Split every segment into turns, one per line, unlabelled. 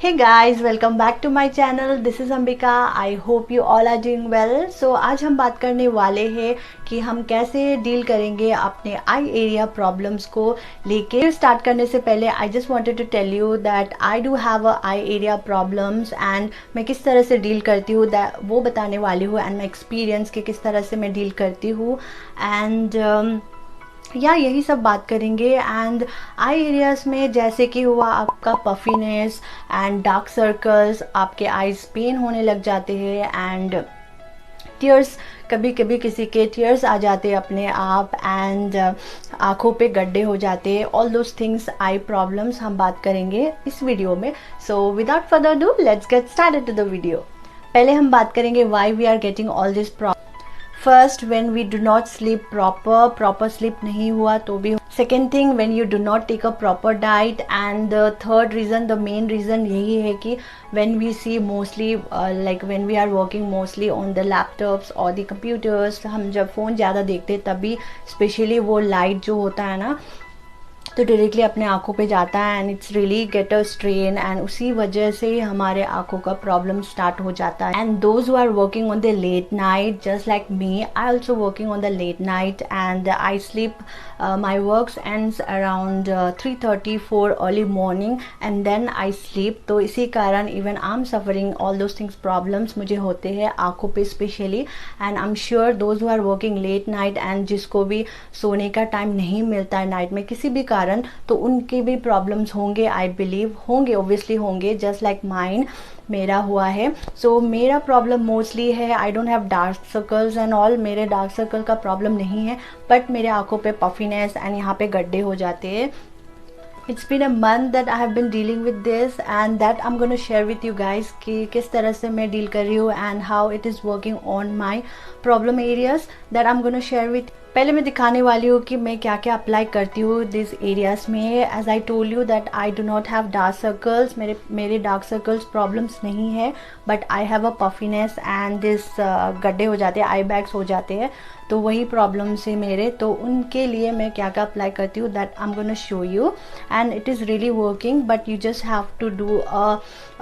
Hey guys, welcome back to my channel. This is Ambika. I hope you all are doing well. So आज हम बात करने वाले हैं कि हम कैसे डील करेंगे अपने आई एरिया प्रॉब्लम्स को लेके. स्टार्ट करने से पहले I just wanted to tell you that I do have a eye area problems and मैं किस तरह से डील करती हूँ वो बताने वाली हूँ and my experience के किस तरह से मैं डील करती हूँ and यही सब बात करेंगे. एंड आई एरियाज़ में जैसे कि हुआ आपका पफीनेस एंड डार्क सर्कल्स, आपके आईज पेन होने लग जाते हैं एंड टीयर्स, कभी कभी किसी के टीयर्स आ जाते हैं अपने आप एंड आँखों पे गड्ढे हो जाते हैं. All those things eye problems हम बात करेंगे इस वीडियो में. So without further do let's get started to the video. पहले हम बात करेंगे why we are getting all this problem. First, when we do not sleep proper sleep नहीं हुआ तो भी. Second thing, when you do not take a proper diet. and the third reason, the main reason यही है कि when we see mostly like when we are working mostly on the laptops or the computers, हम जब phone ज़्यादा देखते तभी specially वो light जो होता है ना तो डायरेक्टली अपने आँखों पे जाता है and it's really get a strain and उसी वजह से ही हमारे आँखों का प्रॉब्लम स्टार्ट हो जाता है. And those who are working on the late night just like me, I also working on the late night and I sleep, my works ends around 3:30-4 early morning and then I sleep. तो इसी कारण even I am suffering all those things problems मुझे होते हैं आँखों पे specially. And I am sure those who are working late night and जिसको भी सोने का टाइम नहीं मिलता है नाइट में किसी भी तो उनके भी प्रॉब्लम्स होंगे. आई बिलीव होंगे, ऑब्वियसली होंगे, जस्ट लाइक माइन मेरा हुआ है. सो मेरा प्रॉब्लम मोस्टली है I don't have dark circles and all. मेरे डार्क सर्कल का प्रॉब्लम नहीं है बट मेरे आंखों पे पफीनेस एंड यहाँ पे गड्ढे हो जाते हैं. It's been a month that I have been dealing with this and that I'm going to share with you guys कि किस तरह से मैं डील कर रही हूँ and how it is working on my problem areas that I'm going to share with. पहले मैं दिखाने वाली हूँ कि मैं क्या क्या अप्लाई करती हूँ दिस एरियाज़ में. As I told you that I do not have dark circles. मेरे डार्क सर्कल्स प्रॉब्लम्स नहीं है but I have a puffiness and this गड्ढे हो जाते हैं, आई बैग्स हो जाते हैं. तो वही प्रॉब्लम्स है मेरे. तो उनके लिए मैं क्या क्या अप्लाई करती हूँ that I am gonna show you and it is really working but you just have to do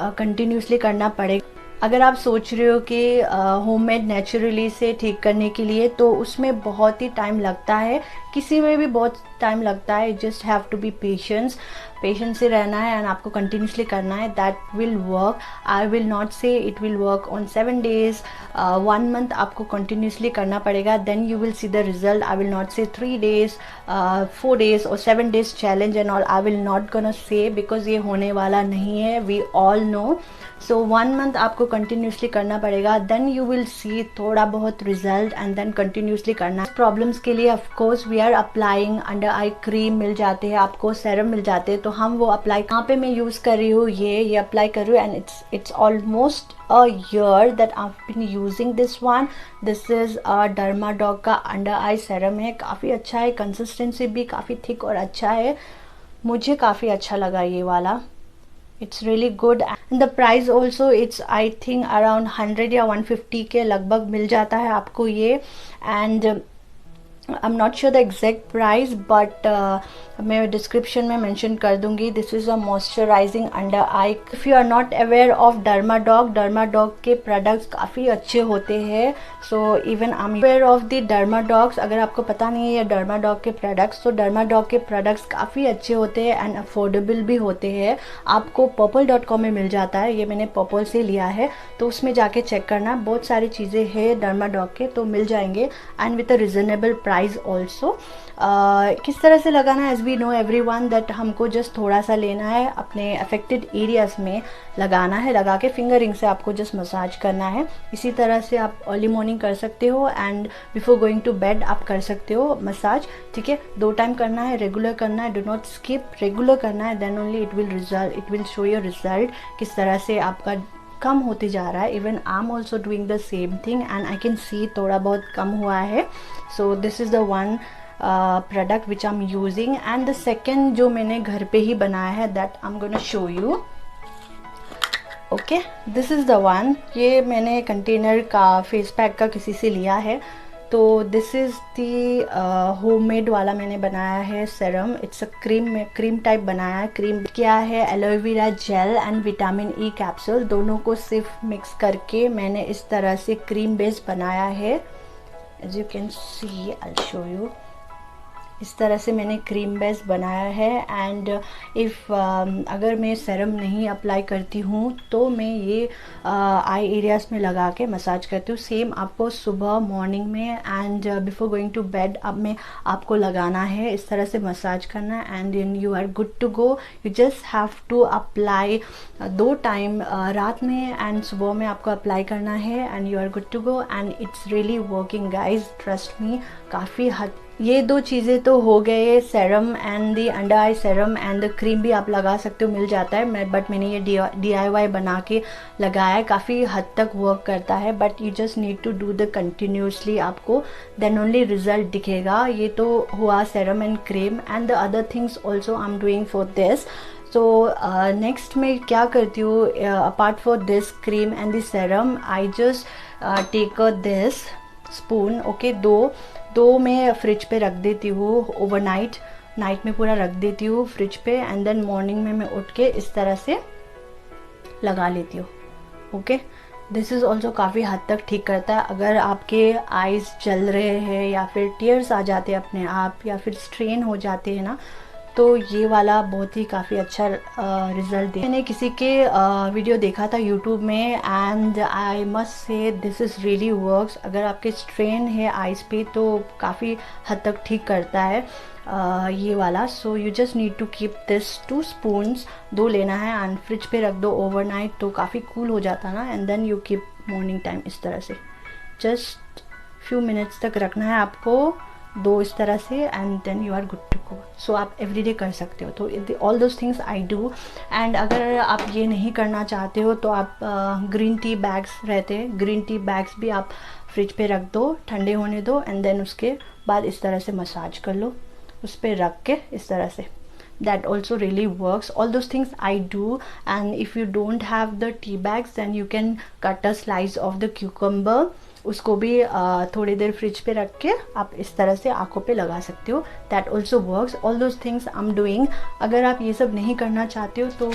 continuously करना पड़ेगा. अगर आप सोच रहे हो कि होममेड नेचुरली से ठीक करने के लिए तो उसमें बहुत ही टाइम लगता है, किसी में भी बहुत टाइम लगता है. Just have to be patience से रहना है एंड आपको कंटिन्यूसली करना है. That will work. I will not say it will work on 7 days, 1 month आपको कंटिन्यूसली करना पड़ेगा. Then you will see the result. I will not say 3 days, 4 days और 7 days challenge and all. I will not gonna say because ये होने वाला नहीं है, we all no. So 1 month आपको कंटिन्यूसली करना पड़ेगा. देन यू विल सी थोड़ा बहुत रिजल्ट एंड देन कंटिन्यूसली करना. प्रॉब्लम्स के लिए of course we are applying under eye cream मिल जाते हैं, आपको सेरम मिल जाते हैं तो हम वो अप्लाई. कहाँ पे मैं यूज़ कर रही हूँ ये अप्लाई कर रही हूँ and it's almost a year that I have been using this one. This is Dermadoc का अंडर आई सेरम है. काफ़ी अच्छा है, कंसिस्टेंसी भी काफ़ी थिक और अच्छा है. मुझे काफ़ी अच्छा लगा ये वाला. It's really good and the price also it's I think around 100 या 150 के लगभग मिल जाता है आपको ये. And I am not sure the exact price but मैं डिस्क्रिप्शन में मेंशन कर दूंगी. This is a moisturizing under eye. If you are not aware of Dermadoc के प्रोडक्ट्स काफ़ी अच्छे होते हैं. So even I am aware of the Dermadocs. अगर आपको पता नहीं है ये डर्माडॉग के प्रोडक्ट्स तो डर्माडॉग के प्रोडक्ट्स काफ़ी अच्छे होते हैं एंड अफोर्डेबल भी होते हैं. आपको purple.com में मिल जाता है. ये मैंने पर्पल से लिया है तो उसमें जाके चेक करना. बहुत सारी चीज़ें हैं डर्माडॉग के तो मिल जाएंगे and with a reasonable price also. किस तरह से लगाना है, as we know everyone that हमको जस्ट थोड़ा सा लेना है, अपने अफेक्टेड एरियाज में लगाना है. लगा के फिंगरिंग से आपको जस्ट मसाज करना है. इसी तरह से आप अर्ली मॉर्निंग कर सकते हो and before going to bed आप कर सकते हो मसाज. ठीक है, 2 टाइम करना है, रेगुलर करना है, डू नॉट स्किप, रेगुलर करना है. Then only it will show your result किस तरह से आपका कम होते जा रहा है. Even I am also doing the same thing and I can see थोड़ा बहुत कम हुआ है. So this is the one product which I am using. And the second जो मैंने घर पे ही बनाया है that I am gonna show you. Okay, this is the one. ये मैंने कंटेनर का फेस पैक का किसी से लिया है तो दिस इज़ दी होममेड वाला मैंने बनाया है serum. It's a cream type बनाया है। क्रीम क्या है, aloe vera gel and vitamin E capsule, दोनों को सिर्फ मिक्स करके मैंने इस तरह से क्रीम बेस बनाया है। As you can see, I show you, इस तरह से मैंने क्रीम बेस बनाया है। एंड इफ़ अगर मैं सेरम नहीं अप्लाई करती हूँ तो मैं ये आई एरियाज़ में लगा के मसाज करती हूँ। सेम आपको सुबह मॉर्निंग में and before going to bed अब में आपको लगाना है, इस तरह से मसाज करना है and then you are good to go. You just have to apply 2 time, रात में एंड सुबह में आपको अप्लाई करना है and you are good to go and it's really working guys, trust me. काफ़ी हद ये 2 चीज़ें तो हो गए, serum and the under eye serum and the cream भी आप लगा सकते हो, मिल जाता है। बट मैंने ये DIY बना के लगाया है, काफ़ी हद तक वर्क करता है। But you just need to do the continuously, आपको देन ओनली रिजल्ट दिखेगा। ये तो हुआ serum and cream and the other things also I am doing for this. So next मैं क्या करती हूँ, apart for this cream and this serum, I just take this spoon, okay, दो मैं फ्रिज पे रख देती हूँ ओवरनाइट, नाइट में पूरा रख देती हूँ फ्रिज पे एंड देन मॉर्निंग में मैं उठ के इस तरह से लगा लेती हूँ। ओके, दिस इज़ ऑल्सो काफ़ी हद तक ठीक करता है। अगर आपके आईज जल रहे हैं या फिर टीयर्स आ जाते हैं अपने आप या फिर स्ट्रेन हो जाते हैं ना, तो ये वाला बहुत ही काफ़ी अच्छा रिज़ल्ट दे। मैंने किसी के वीडियो देखा था यूट्यूब में and I must say this is really works. अगर आपके स्ट्रेन है आइज़ पे तो काफ़ी हद तक ठीक करता है ये वाला। So you just need to keep this 2 spoons, 2 लेना है एंड फ्रिज पे रख दो ओवरनाइट, तो काफ़ी कूल हो जाता ना। And then you keep morning time इस तरह से, जस्ट फ्यू मिनट्स तक रखना है आपको, 2 इस तरह से and then you are good to go. So आप एवरीडे कर सकते हो। तो all those things I do. And अगर आप ये नहीं करना चाहते हो तो आप ग्रीन टी बैग्स रहते हैं, ग्रीन टी बैग्स भी आप फ्रिज पे रख दो, ठंडे होने दो एंड देन उसके बाद इस तरह से मसाज कर लो उस पर रख के इस तरह से। that also really works. All those things I do. And if you don't have the tea bags then you can cut a slice of the cucumber, उसको भी थोड़ी देर फ्रिज पे रख के आप इस तरह से आंखों पे लगा सकते हो। That also works. All those things I am doing. अगर आप ये सब नहीं करना चाहते हो तो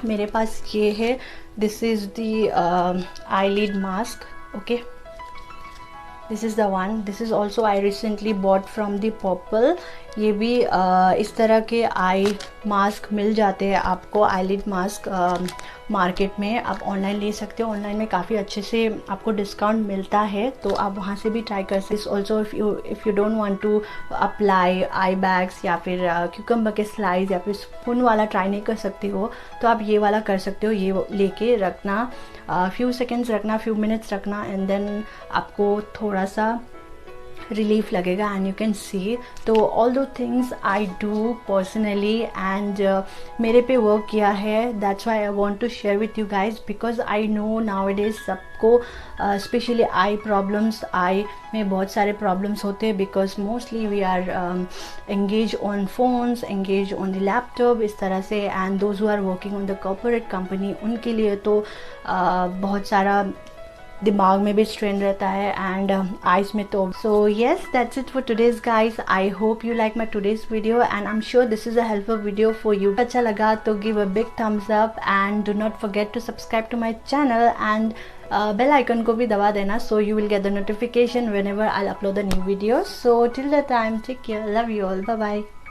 मेरे पास ये है, this is the eyelid mask, okay, this is the one. This is also I recently bought from the purple. ये भी इस तरह के आई मास्क मिल जाते हैं आपको, आईलिड मास्क मार्केट में आप ऑनलाइन ले सकते हो। ऑनलाइन में काफ़ी अच्छे से आपको डिस्काउंट मिलता है, तो आप वहाँ से भी ट्राई कर सकते हो। Also if you don't want to apply eye bags या फिर क्यूकम्बर के स्लाइस या फिर स्पून वाला ट्राई नहीं कर सकते हो तो आप ये वाला कर सकते हो। ये लेके रखना, फ्यू सेकेंड्स रखना, फ्यू मिनट्स रखना एंड देन आपको थोड़ा सा रिलीफ लगेगा एंड यू कैन सी। तो all those things I do personally and मेरे पे वर्क किया है। That's why I want to share with you guys, because I know nowadays सबको स्पेशली आई प्रॉब्लम्स, आई में बहुत सारे प्रॉब्लम्स होते हैं because mostly we are engage on phones, engage on the laptop इस तरह से। And those who are working on the corporate company, उनके लिए तो बहुत सारा दिमाग में भी स्ट्रेन रहता है एंड आइज में तो। So yes, that's it for today's guys. I hope you like my today's video and I am sure this is a helpful video for you. अच्छा लगा तो give a big thumbs up and do not forget to subscribe to my channel and bell icon को भी दबा देना, so you will get the notification whenever I'll upload a new video. So till that time, take care, love you all, bye bye.